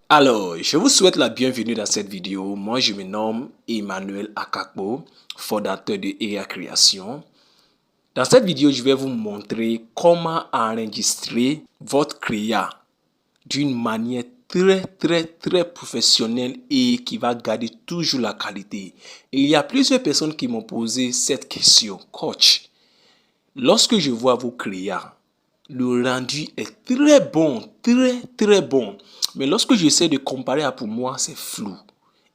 Alors, je vous souhaite la bienvenue dans cette vidéo. Moi, je me nomme Emmanuel Akakpo, fondateur de EA Création. Dans cette vidéo, je vais vous montrer comment enregistrer votre créa d'une manière très professionnelle et qui va garder toujours la qualité. Et il y a plusieurs personnes qui m'ont posé cette question. Coach, lorsque je vois vos créas, le rendu est très bon, très bon. Mais lorsque j'essaie de comparer pour moi, c'est flou.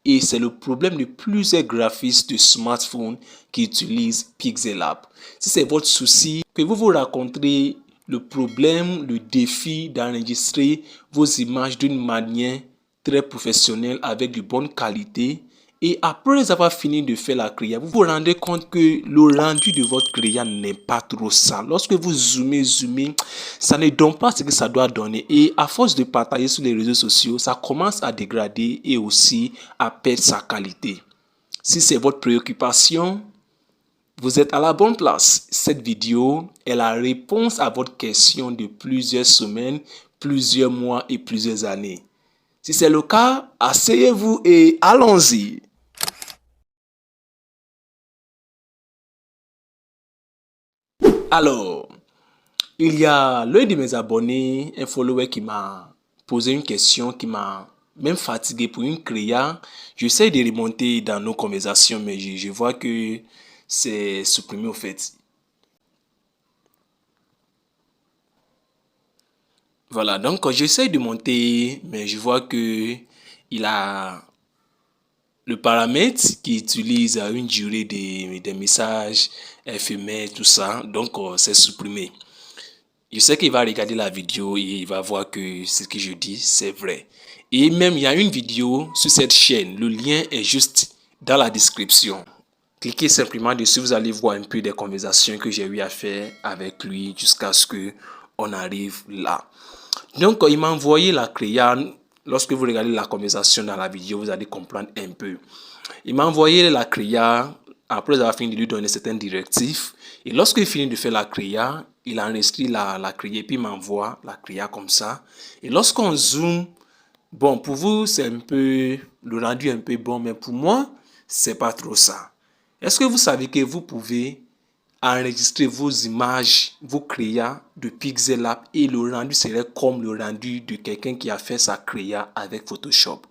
Et c'est le problème de plusieurs graphistes de smartphones qui utilisent Pixel App. Si c'est votre souci, que vous vous raconterez le problème, le défi d'enregistrer vos images d'une manière très professionnelle avec de bonne qualité. Et après avoir fini de faire la créa, vous vous rendez compte que le rendu de votre créa n'est pas trop ça. Lorsque vous zoomez, ça ne donne pas ce que ça doit donner. Et à force de partager sur les réseaux sociaux, ça commence à dégrader et aussi à perdre sa qualité. Si c'est votre préoccupation, vous êtes à la bonne place. Cette vidéo est la réponse à votre question de plusieurs semaines, plusieurs mois et plusieurs années. Si c'est le cas, asseyez-vous et allons-y. Alors, il y a l'un de mes abonnés, un follower qui m'a posé une question, qui m'a même fatigué pour une créa. J'essaie de remonter dans nos conversations, mais je vois que c'est supprimé au fait. Voilà, donc j'essaie de monter, mais je vois que il a le paramètre qui utilise une durée des messages éphémères, tout ça. Donc, c'est supprimé. Je sais qu'il va regarder la vidéo et il va voir que ce que je dis, c'est vrai. Et même, il y a une vidéo sur cette chaîne. Le lien est juste dans la description. Cliquez simplement dessus, vous allez voir un peu des conversations que j'ai eu à faire avec lui jusqu'à ce qu'on arrive là. Donc, il m'a envoyé la créa. Lorsque vous regardez la conversation dans la vidéo, vous allez comprendre un peu. Il m'a envoyé la créa après avoir fini de lui donner certaines directives. Et lorsqu'il finit de faire la créa, il a enregistré la créa et puis il m'envoie la créa comme ça. Et lorsqu'on zoome, bon, pour vous, c'est un peu, le rendu est un peu bon, mais pour moi, c'est pas trop ça. Est-ce que vous savez que vous pouvez enregistrer vos images, vos créas de Pixel App et le rendu serait comme le rendu de quelqu'un qui a fait sa créa avec Photoshop?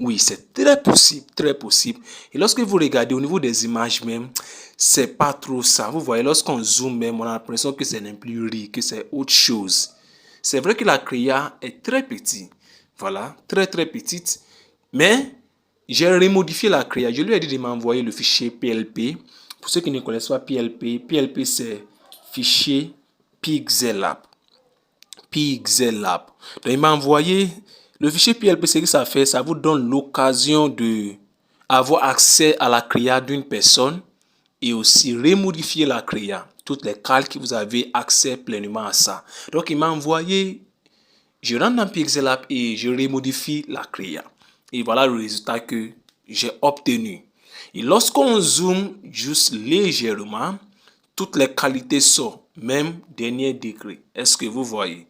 Oui, c'est très possible, très possible. Et lorsque vous regardez au niveau des images même, c'est pas trop ça. Vous voyez, lorsqu'on zoome même, on a l'impression que c'est plus riche, que c'est autre chose. C'est vrai que la créa est très petite. Voilà, très petite. Mais j'ai remodifié la créa. Je lui ai dit de m'envoyer le fichier PLP. Pour ceux qui ne connaissent pas PLP, PLP c'est fichier Pixel App. Pixel Lab. Donc, il m'a envoyé le fichier PLP. Ce que ça fait, ça vous donne l'occasion de avoir accès à la créa d'une personne et aussi remodifier la créa. Toutes les calques, vous avez accès pleinement à ça. Donc, il m'a envoyé, je rentre dans Pixel Lab et je remodifie la créa. Et voilà le résultat que j'ai obtenu. Et lorsqu'on zoome juste légèrement, toutes les qualités sont même dernier degré. Est-ce que vous voyez?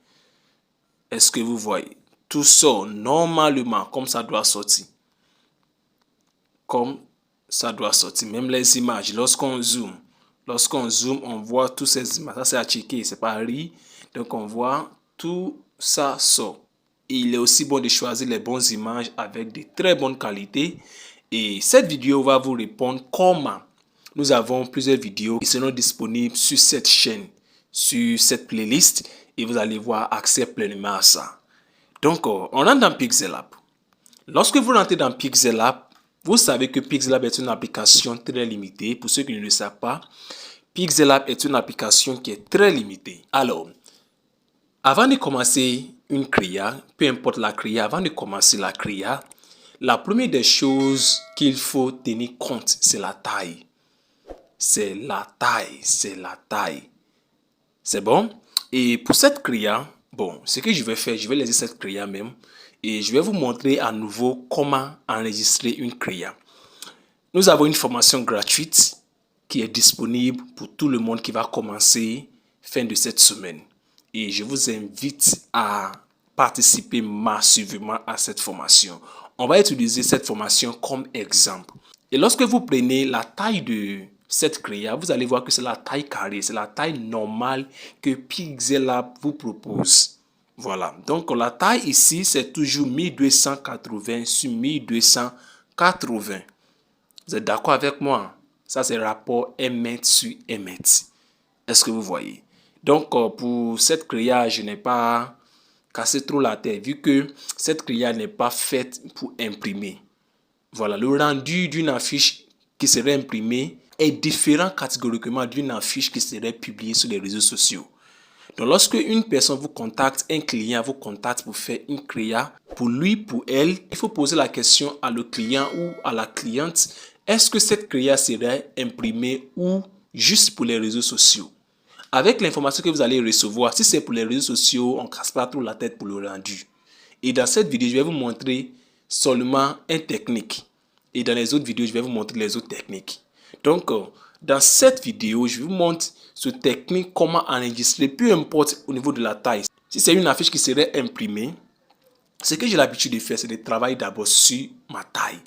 Est-ce que vous voyez? Tout sort normalement comme ça doit sortir. Comme ça doit sortir. Même les images, lorsqu'on zoome, on voit toutes ces images. Ça, c'est à checker, c'est pas à rire. Donc, on voit tout ça sort. Et il est aussi bon de choisir les bonnes images avec de très bonnes qualités. Et cette vidéo va vous répondre comment. Nous avons plusieurs vidéos qui seront disponibles sur cette chaîne, sur cette playlist. Et vous allez voir accès pleinement à ça. Donc, on rentre dans Pixel App. Lorsque vous rentrez dans Pixel App, vous savez que Pixel App est une application très limitée. Pour ceux qui ne le savent pas, Pixel App est une application qui est très limitée. Alors, avant de commencer une créa, peu importe la créa, avant de commencer la créa, la première des choses qu'il faut tenir compte, c'est la taille. C'est la taille. C'est bon? Et pour cette créa, bon, ce que je vais faire, je vais laisser cette créa même et je vais vous montrer à nouveau comment enregistrer une créa. Nous avons une formation gratuite qui est disponible pour tout le monde qui va commencer fin de cette semaine. Et je vous invite à participer massivement à cette formation. On va utiliser cette formation comme exemple. Et lorsque vous prenez la taille de cette créa, vous allez voir que c'est la taille carrée, c'est la taille normale que Pixellab vous propose. Voilà, donc la taille ici, c'est toujours 1280 sur 1280. Vous êtes d'accord avec moi? Ça, c'est rapport 1 mètre sur 1 mètre. Est-ce que vous voyez? Donc, pour cette créa, je n'ai pas cassé trop la tête, vu que cette créa n'est pas faite pour imprimer. Voilà, le rendu d'une affiche qui serait imprimée est différent catégoriquement d'une affiche qui serait publiée sur les réseaux sociaux. Donc, lorsque une personne vous contacte, un client vous contacte pour faire une créa, pour lui, pour elle, il faut poser la question à le client ou à la cliente, est-ce que cette créa serait imprimée ou juste pour les réseaux sociaux? Avec l'information que vous allez recevoir, si c'est pour les réseaux sociaux, on ne casse pas trop la tête pour le rendu. Et dans cette vidéo, je vais vous montrer seulement une technique. Et dans les autres vidéos, je vais vous montrer les autres techniques. Donc, dans cette vidéo, je vous montre cette technique, comment enregistrer, peu importe au niveau de la taille. Si c'est une affiche qui serait imprimée, ce que j'ai l'habitude de faire, c'est de travailler d'abord sur ma taille.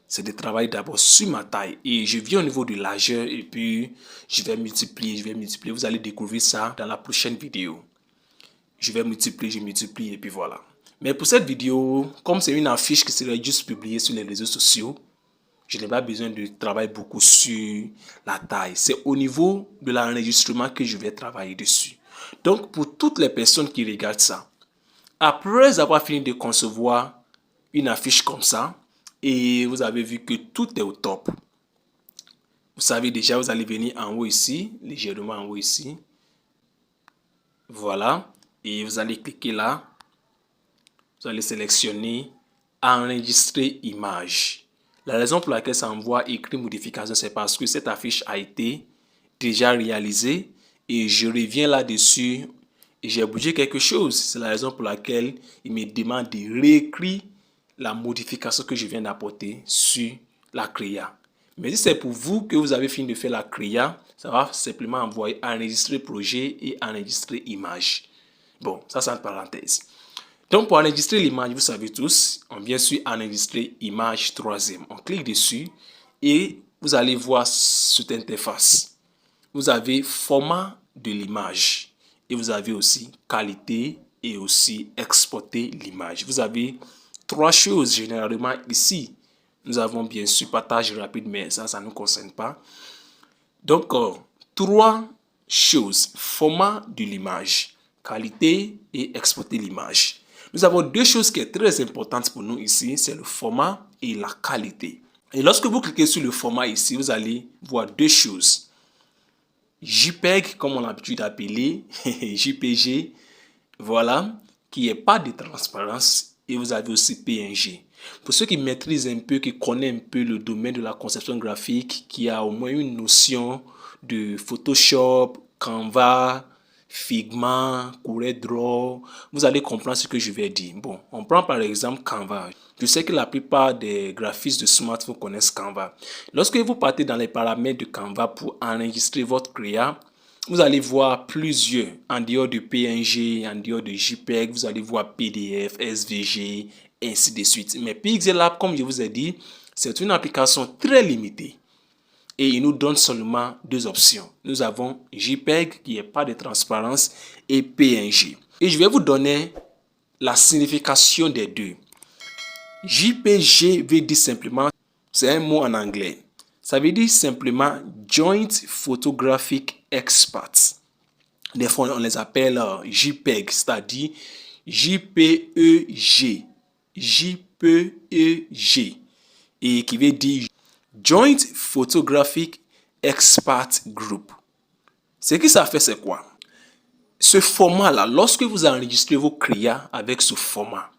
C'est de travailler d'abord sur ma taille. Et je viens au niveau de largeur et puis je vais multiplier. Vous allez découvrir ça dans la prochaine vidéo. Je vais multiplier, je multiplie et puis voilà. Mais pour cette vidéo, comme c'est une affiche qui serait juste publiée sur les réseaux sociaux, je n'ai pas besoin de travailler beaucoup sur la taille. C'est au niveau de l'enregistrement que je vais travailler dessus. Donc, pour toutes les personnes qui regardent ça, après avoir fini de concevoir une affiche comme ça, et vous avez vu que tout est au top. Vous savez déjà, vous allez venir en haut ici, légèrement en haut ici. Voilà. Et vous allez cliquer là. Vous allez sélectionner enregistrer image. La raison pour laquelle ça envoie écrit modification, c'est parce que cette affiche a été déjà réalisée et je reviens là-dessus et j'ai bougé quelque chose. C'est la raison pour laquelle il me demande de réécrire la modification que je viens d'apporter sur la créa. Mais si c'est pour vous que vous avez fini de faire la créa, ça va simplement envoyer enregistrer projet et enregistrer image. Bon, ça c'est une parenthèse. Donc, pour enregistrer l'image, vous savez tous, on vient sur enregistrer image troisième. On clique dessus et vous allez voir cette interface. Vous avez format de l'image et vous avez aussi qualité et aussi exporter l'image. Vous avez trois choses généralement ici. Nous avons bien sûr partage rapide, mais ça ne nous concerne pas. Donc, trois choses, format de l'image, qualité et exporter l'image. Nous avons deux choses qui sont très importantes pour nous ici, c'est le format et la qualité. Et lorsque vous cliquez sur le format ici, vous allez voir deux choses. JPEG, comme on a l'habitude d'appeler, JPG, voilà, qui n'est pas de transparence. Et vous avez aussi PNG. Pour ceux qui maîtrisent un peu, qui connaissent un peu le domaine de la conception graphique, qui a au moins une notion de Photoshop, Canva, Figma, CorelDRAW, vous allez comprendre ce que je vais dire. Bon, on prend par exemple Canva. Je sais que la plupart des graphistes de smartphone connaissent Canva. Lorsque vous partez dans les paramètres de Canva pour enregistrer votre créa, vous allez voir plusieurs, en dehors de PNG, en dehors de JPEG, vous allez voir PDF, SVG, ainsi de suite. Mais Pixellab, comme je vous ai dit, c'est une application très limitée. Et il nous donne seulement deux options. Nous avons JPEG qui n'est pas de transparence et PNG. Et je vais vous donner la signification des deux. JPG veut dire simplement, c'est un mot en anglais. Ça veut dire simplement Joint Photographic Exports. Des fois, on les appelle JPEG, c'est-à-dire JPEG. JPEG. Et qui veut dire Joint Photographic Expert Group. Ce que ça fait, c'est quoi? Ce format-là, lorsque vous enregistrez vos créas avec ce format,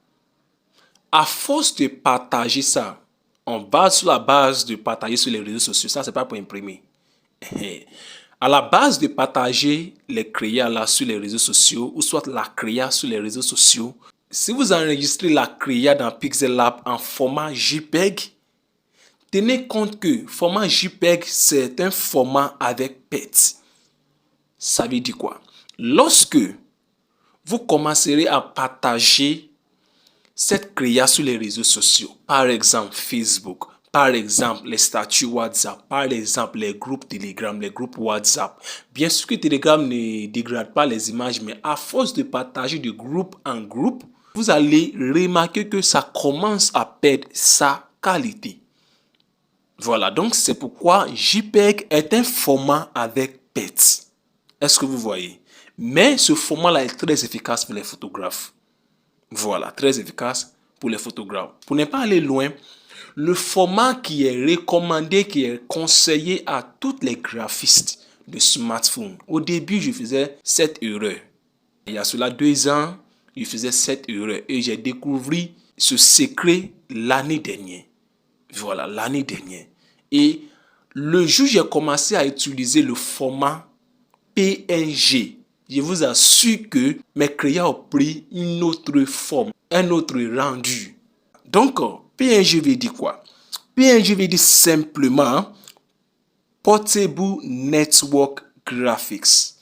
à force de partager ça, on base sur la base de partager sur les réseaux sociaux, ça c'est pas pour imprimer. À la base de partager les créas là sur les réseaux sociaux, ou soit la créa sur les réseaux sociaux, si vous enregistrez la créa dans Pixellab en format JPEG, tenez compte que format JPEG, c'est un format avec PET. Ça veut dire quoi? Lorsque vous commencerez à partager cette créa sur les réseaux sociaux. Par exemple, Facebook. Par exemple, les statuts WhatsApp. Par exemple, les groupes Telegram, les groupes WhatsApp. Bien sûr que Telegram ne dégrade pas les images, mais à force de partager de groupe en groupe, vous allez remarquer que ça commence à perdre sa qualité. Voilà, donc c'est pourquoi JPEG est un format avec PET. Est-ce que vous voyez? Mais ce format-là est très efficace pour les photographes. Voilà, très efficace pour les photographes. Pour ne pas aller loin, le format qui est recommandé, qui est conseillé à tous les graphistes de smartphone. Au début, je faisais cette erreur. Il y a cela 2 ans, je faisais cette erreur et j'ai découvert ce secret l'année dernière. Voilà, l'année dernière. Et le jour où j'ai commencé à utiliser le format PNG, je vous assure que mes créas ont pris une autre forme, un autre rendu. Donc, PNG veut dire quoi? PNG veut dire simplement Portable Network Graphics.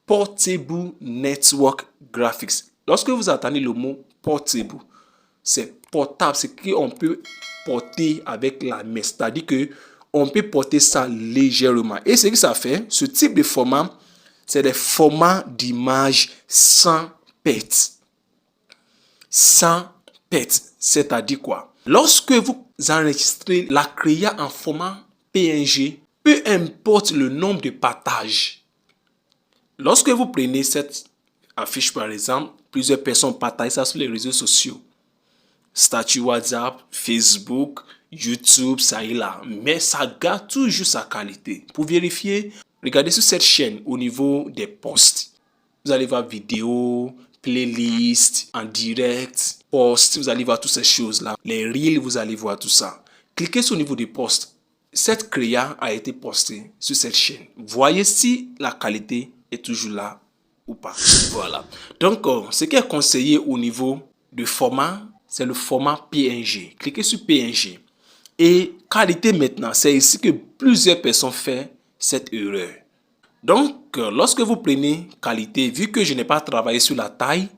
Portable Network Graphics. Lorsque vous entendez le mot portable, c'est portable, c'est qu'on peut porter avec la main. C'est-à-dire qu'on peut porter ça légèrement. Et ce que ça fait, ce type de format, c'est des formats d'image sans PET. Sans PET, c'est-à-dire quoi? Lorsque vous enregistrez la créa en format PNG, peu importe le nombre de partages, lorsque vous prenez cette affiche par exemple, plusieurs personnes partagent ça sur les réseaux sociaux. Statut WhatsApp, Facebook, YouTube, ça et là. Mais ça garde toujours sa qualité. Pour vérifier, regardez sur cette chaîne au niveau des posts. Vous allez voir vidéos, playlists, en direct, posts, vous allez voir toutes ces choses-là. Les reels, vous allez voir tout ça. Cliquez sur le niveau des posts. Cette créa a été postée sur cette chaîne. Voyez si la qualité est toujours là ou pas. Voilà. Donc, ce qui est conseillé au niveau du format, c'est le format PNG. Cliquez sur PNG. Et qualité maintenant, c'est ici que plusieurs personnes font cette erreur. Donc, lorsque vous prenez qualité, vu que je n'ai pas travaillé sur la taille,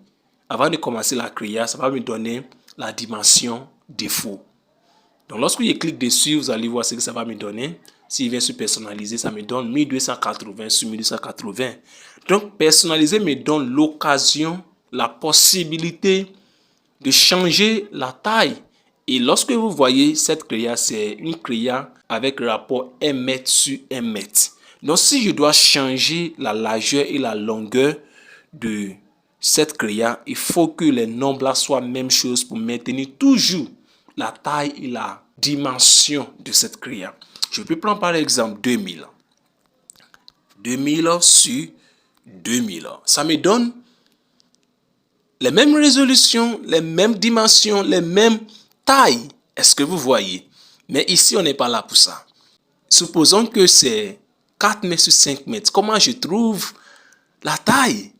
avant de commencer la créa, ça va me donner la dimension défaut. Donc, lorsque je clique dessus, vous allez voir ce que ça va me donner. S'il vient sur personnaliser, ça me donne 1280 sur 1280. Donc, personnaliser me donne l'occasion, la possibilité de changer la taille. Et lorsque vous voyez cette créa, c'est une créa avec rapport 1 mètre sur 1 mètre. Donc, si je dois changer la largeur et la longueur de cette créa, il faut que les nombres là soient la même chose pour maintenir toujours la taille et la dimension de cette créa. Je peux prendre par exemple 2000. 2000 sur 2000. Ça me donne les mêmes résolutions, les mêmes dimensions, les mêmes tailles. Est-ce que vous voyez? Mais ici, on n'est pas là pour ça. Supposons que c'est 4 mètres sur 5 mètres. Comment je trouve la taille?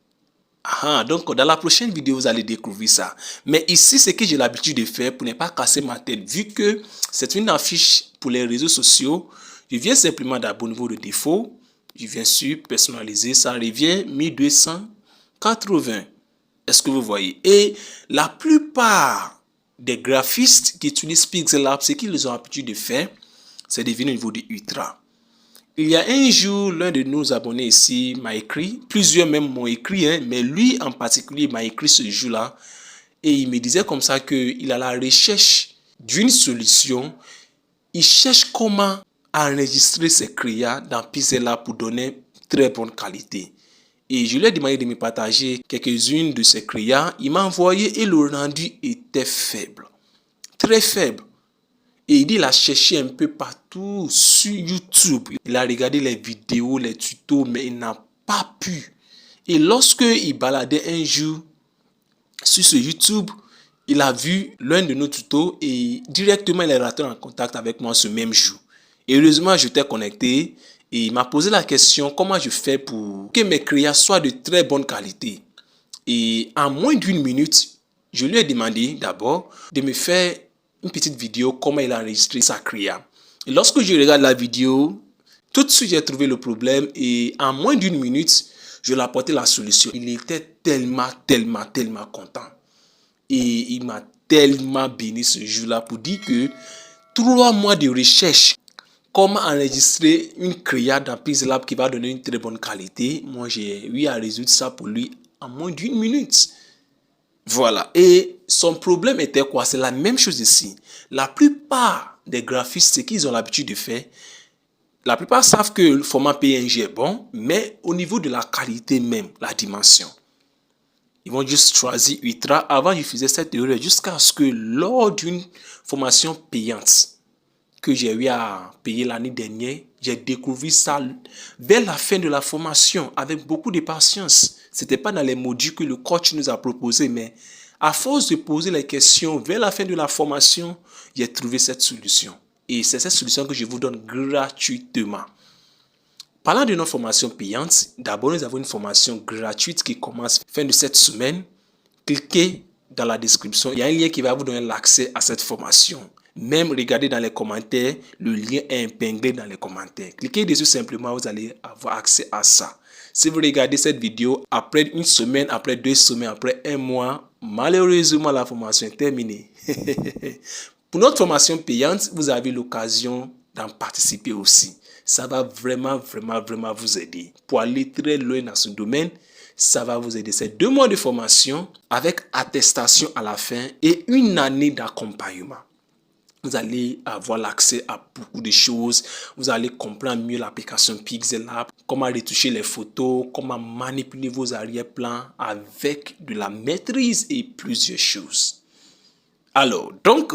Donc, dans la prochaine vidéo, vous allez découvrir ça. Mais ici, ce que j'ai l'habitude de faire pour ne pas casser ma tête, vu que c'est une affiche pour les réseaux sociaux, je viens simplement d'abord au niveau de défaut. Je viens sur personnaliser, ça revient 1280. Est-ce que vous voyez? Et la plupart des graphistes qui utilisent Pixel Lab, ce qu'ils ont l'habitude de faire, c'est de venir au niveau de Ultra. Il y a un jour, l'un de nos abonnés ici m'a écrit, plusieurs même m'ont écrit, mais lui en particulier m'a écrit ce jour-là. Et il me disait comme ça qu'il est à la recherche d'une solution. Il cherche comment enregistrer ses créas dans Pixel Lab pour donner très bonne qualité. Et je lui ai demandé de me partager quelques-unes de ses créas. Il m'a envoyé et le rendu était faible. Très faible. Et il dit qu'il a cherché un peu partout sur YouTube. Il a regardé les vidéos, les tutos, mais il n'a pas pu. Et lorsque il baladait un jour sur ce YouTube, il a vu l'un de nos tutos et directement il est rentré en contact avec moi ce même jour. Et heureusement, j'étais connecté et il m'a posé la question comment je fais pour que mes créas soient de très bonne qualité. Et en moins d'1 minute, je lui ai demandé d'abord de me faire une petite vidéo comment il a enregistré sa créa. Et lorsque je regarde la vidéo, tout de suite j'ai trouvé le problème et en moins d'1 minute, Je lui ai apporté la solution. Il était tellement content. Et il m'a tellement béni ce jour-là pour dire que 3 mois de recherche, comment enregistrer une créa dans Pixlab qui va donner une très bonne qualité. Moi, j'ai eu à résoudre ça pour lui en moins d'1 minute. Voilà. Et son problème était quoi? C'est la même chose ici. La plupart des graphistes, ce qu'ils ont l'habitude de faire, la plupart savent que le format PNG est bon, mais au niveau de la qualité même, la dimension, ils vont juste choisir Ultra. Avant, je faisais cette erreur jusqu'à ce que lors d'une formation payante que j'ai eu à payer l'année dernière, j'ai découvert ça vers la fin de la formation avec beaucoup de patience. Ce n'était pas dans les modules que le coach nous a proposé, mais à force de poser les questions vers la fin de la formation, j'ai trouvé cette solution. Et c'est cette solution que je vous donne gratuitement. Parlant de notre formation payante, d'abord nous avons une formation gratuite qui commence fin de cette semaine. Cliquez dans la description, il y a un lien qui va vous donner l'accès à cette formation. Même regardez dans les commentaires, le lien est épinglé dans les commentaires. Cliquez dessus simplement, vous allez avoir accès à ça. Si vous regardez cette vidéo après une semaine, après 2 semaines, après 1 mois, malheureusement la formation est terminée. Pour notre formation payante, vous avez l'occasion d'en participer aussi. Ça va vraiment vous aider. Pour aller très loin dans ce domaine, ça va vous aider. C'est 2 mois de formation avec attestation à la fin et 1 année d'accompagnement. Vous allez avoir l'accès à beaucoup de choses. Vous allez comprendre mieux l'application Pixlab, comment retoucher les photos, comment manipuler vos arrière-plans avec de la maîtrise et plusieurs choses. Alors, donc,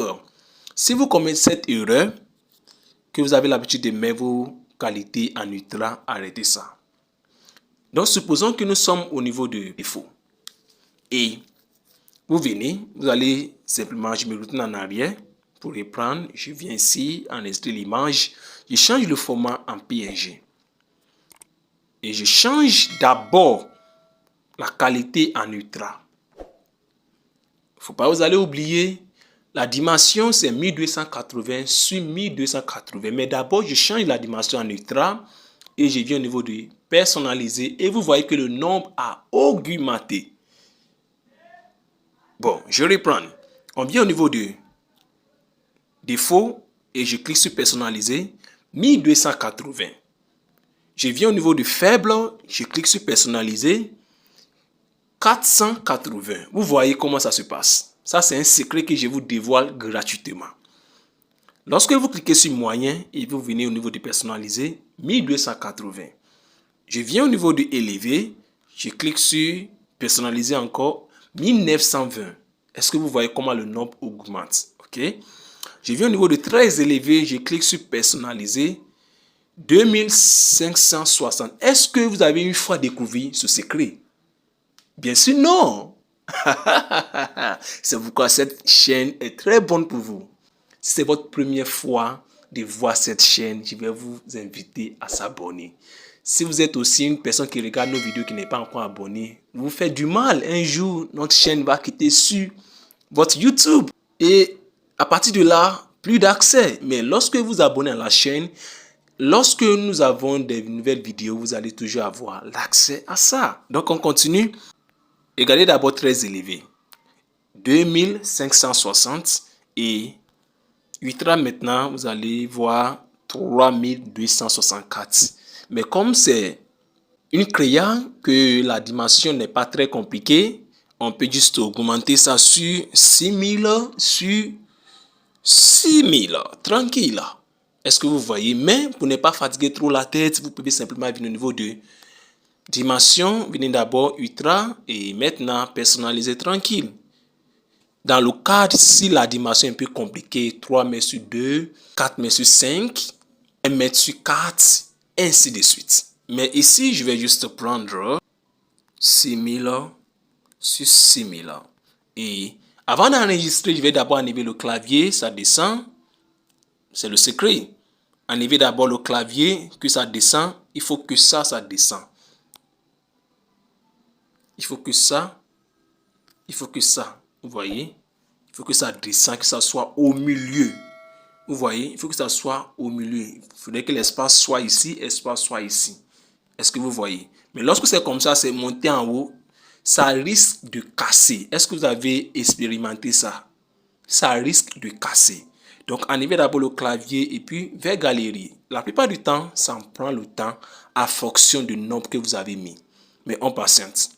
si vous commettez cette erreur, que vous avez l'habitude de mettre vos qualités en ultra, arrêtez ça. Donc, supposons que nous sommes au niveau de défaut. Et vous venez, vous allez simplement, je me retourne en arrière pour reprendre. Je viens ici, enregistrer l'image. Je change le format en PNG. Et je change d'abord la qualité en ultra. Il ne faut pas vous allez oublier, la dimension c'est 1280 sur 1280. Mais d'abord, je change la dimension en ultra et je viens au niveau de personnaliser. Et vous voyez que le nombre a augmenté. Bon, je reprends. On vient au niveau de défaut et je clique sur personnaliser, 1280. Je viens au niveau de faible, je clique sur personnaliser, 480. Vous voyez comment ça se passe. Ça, c'est un secret que je vous dévoile gratuitement. Lorsque vous cliquez sur moyen et vous venez au niveau de personnaliser, 1280. Je viens au niveau de élevé, je clique sur personnaliser encore, 1920. Est-ce que vous voyez comment le nombre augmente? Ok. Je viens au niveau de très élevé, je clique sur personnaliser, 2560. Est-ce que vous avez une fois découvert ce secret? Bien sûr, non. C'est pourquoi cette chaîne est très bonne pour vous. Si c'est votre première fois de voir cette chaîne, je vais vous inviter à s'abonner. Si vous êtes aussi une personne qui regarde nos vidéos qui n'est pas encore abonnée, vous faites du mal. Un jour, notre chaîne va quitter sur votre YouTube. Et à partir de là, plus d'accès. Mais lorsque vous abonnez à la chaîne, lorsque nous avons des nouvelles vidéos, vous allez toujours avoir l'accès à ça. Donc, on continue. Regardez d'abord très élevé. 2560 et Ultra maintenant, vous allez voir 3264. Mais comme c'est une créa que la dimension n'est pas très compliquée, on peut juste augmenter ça sur 6000, sur 6000, tranquille. Est-ce que vous voyez? Mais pour ne pas fatiguer trop la tête, vous pouvez simplement venir au niveau de dimension, venez d'abord Ultra et maintenant personnaliser tranquille. Dans le cadre, si la dimension est un peu compliquée, 3 mètres sur 2, 4 mètres sur 5, 1 mètre sur 4, ainsi de suite. Mais ici, je vais juste prendre 6000 sur 6000. Et avant d'enregistrer, je vais d'abord enlever le clavier, ça descend. C'est le secret. Enlever d'abord le clavier, que ça descend. Il faut que ça descend. Il faut que ça, vous voyez, il faut que ça descende, que ça soit au milieu. Vous voyez, il faut que ça soit au milieu. Il faudrait que l'espace soit ici, l'espace soit ici. Est-ce que vous voyez? Mais lorsque c'est comme ça, c'est monté en haut, ça risque de casser. Est-ce que vous avez expérimenté ça? Ça risque de casser. Donc, enlevez d'abord le clavier et puis vers galerie. La plupart du temps, ça prend le temps à fonction du nombre que vous avez mis. Mais on patiente.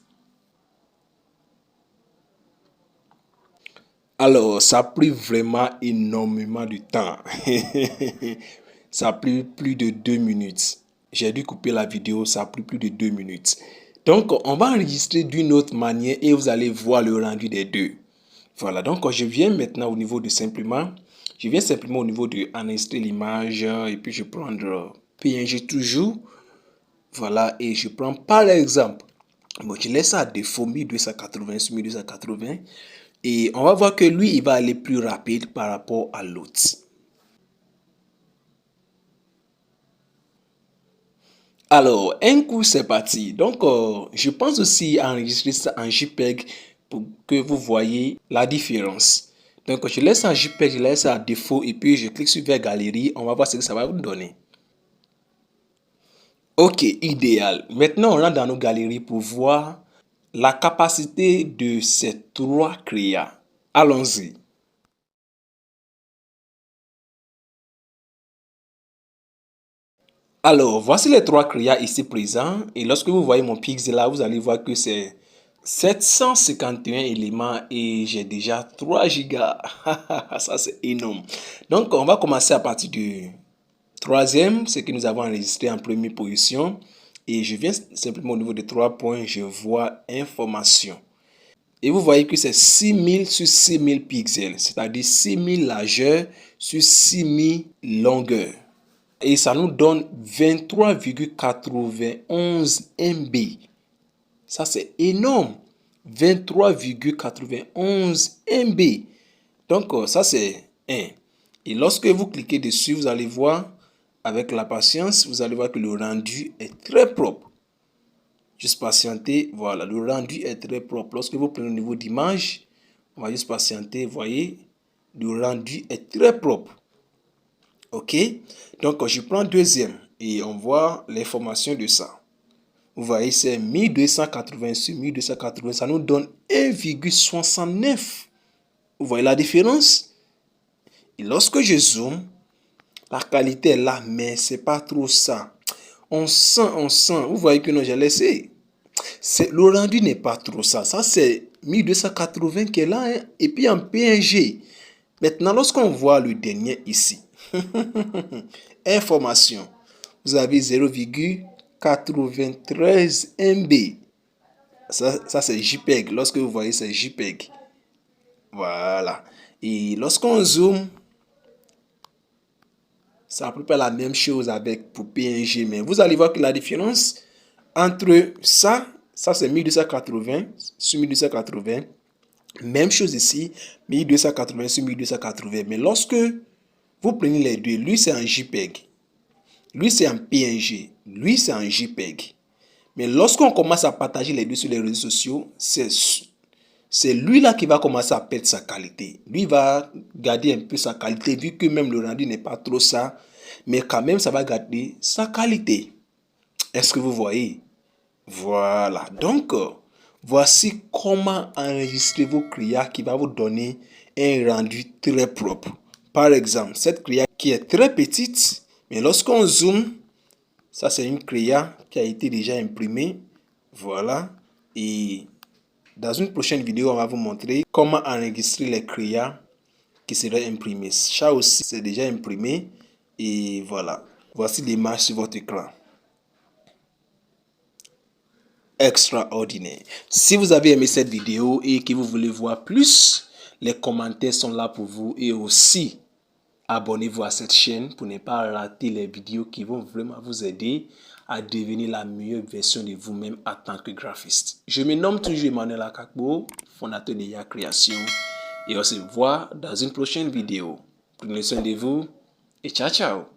Alors, ça a pris vraiment énormément de temps. Ça a pris plus de 2 minutes. J'ai dû couper la vidéo, ça a pris plus de 2 minutes. Donc, on va enregistrer d'une autre manière et vous allez voir le rendu des deux. Voilà, donc je viens maintenant au niveau de simplement, je viens simplement au niveau de enregistrer l'image et puis je prends PNG toujours. Voilà, et je prends par exemple, bon, je laisse ça à défaut 1280 sur 1280 et on va voir que lui, il va aller plus rapide par rapport à l'autre. Alors, un coup, c'est parti. Donc, je pense aussi à enregistrer ça en JPEG pour que vous voyez la différence. Donc, je laisse en JPEG, je laisse à défaut et puis je clique sur vers galerie. On va voir ce que ça va vous donner. Ok, idéal. Maintenant, on rentre dans nos galeries pour voir la capacité de ces trois créas. Allons-y. Alors, voici les trois créas ici présents. Et lorsque vous voyez mon pixel là, vous allez voir que c'est 751 éléments et j'ai déjà 3 gigas. Ça, c'est énorme. Donc, on va commencer à partir du troisième, ce que nous avons enregistré en première position. Et je viens simplement au niveau des 3 points, je vois information. Et vous voyez que c'est 6000 sur 6000 pixels, c'est-à-dire 6000 largeur sur 6000 longueur. Et ça nous donne 23,91 MB. Ça, c'est énorme. 23,91 MB. Donc, ça, c'est 1. Et lorsque vous cliquez dessus, vous allez voir, avec la patience, vous allez voir que le rendu est très propre. Juste patienter, voilà, le rendu est très propre. Lorsque vous prenez au niveau d'image, on va juste patienter, vous voyez, le rendu est très propre. Ok, donc je prends deuxième et on voit l'information de ça. Vous voyez, c'est 1280 sur 1280, ça nous donne 1,69. Vous voyez la différence? Et lorsque je zoome, la qualité est là, mais c'est pas trop ça. On sent. Vous voyez que non, j'ai laissé. Le rendu n'est pas trop ça. Ça, c'est 1280 qui est là, hein, et puis en PNG. Maintenant, lorsqu'on voit le dernier ici, information, vous avez 0,93 MB. Ça c'est JPEG. Lorsque vous voyez, c'est JPEG. Voilà. Et lorsqu'on zoome, c'est à peu près la même chose avec pour PNG. Mais vous allez voir que la différence entre ça c'est 1280 sur 1280. Même chose ici, 1280 sur 1280. Mais lorsque vous prenez les deux, lui c'est en JPEG, lui c'est en PNG, lui c'est en JPEG. Mais lorsqu'on commence à partager les deux sur les réseaux sociaux, c'est lui là qui va commencer à perdre sa qualité. Lui va garder un peu sa qualité, vu que même le rendu n'est pas trop ça, mais quand même ça va garder sa qualité. Est-ce que vous voyez? Voilà. Donc, voici comment enregistrer vos créas qui va vous donner un rendu très propre. Par exemple, cette créa qui est très petite, mais lorsqu'on zoome, ça c'est une créa qui a été déjà imprimée. Voilà. Et dans une prochaine vidéo, on va vous montrer comment enregistrer les créas qui seraient imprimées. Ça aussi, c'est déjà imprimé. Et voilà. Voici l'image sur votre écran. Extraordinaire. Si vous avez aimé cette vidéo et que vous voulez voir plus, les commentaires sont là pour vous. Et aussi, abonnez-vous à cette chaîne pour ne pas rater les vidéos qui vont vraiment vous aider à devenir la meilleure version de vous-même en tant que graphiste. Je me nomme toujours Emmanuel Akakbo, fondateur de Ya Création. Et on se voit dans une prochaine vidéo. Prenez soin de vous et ciao ciao.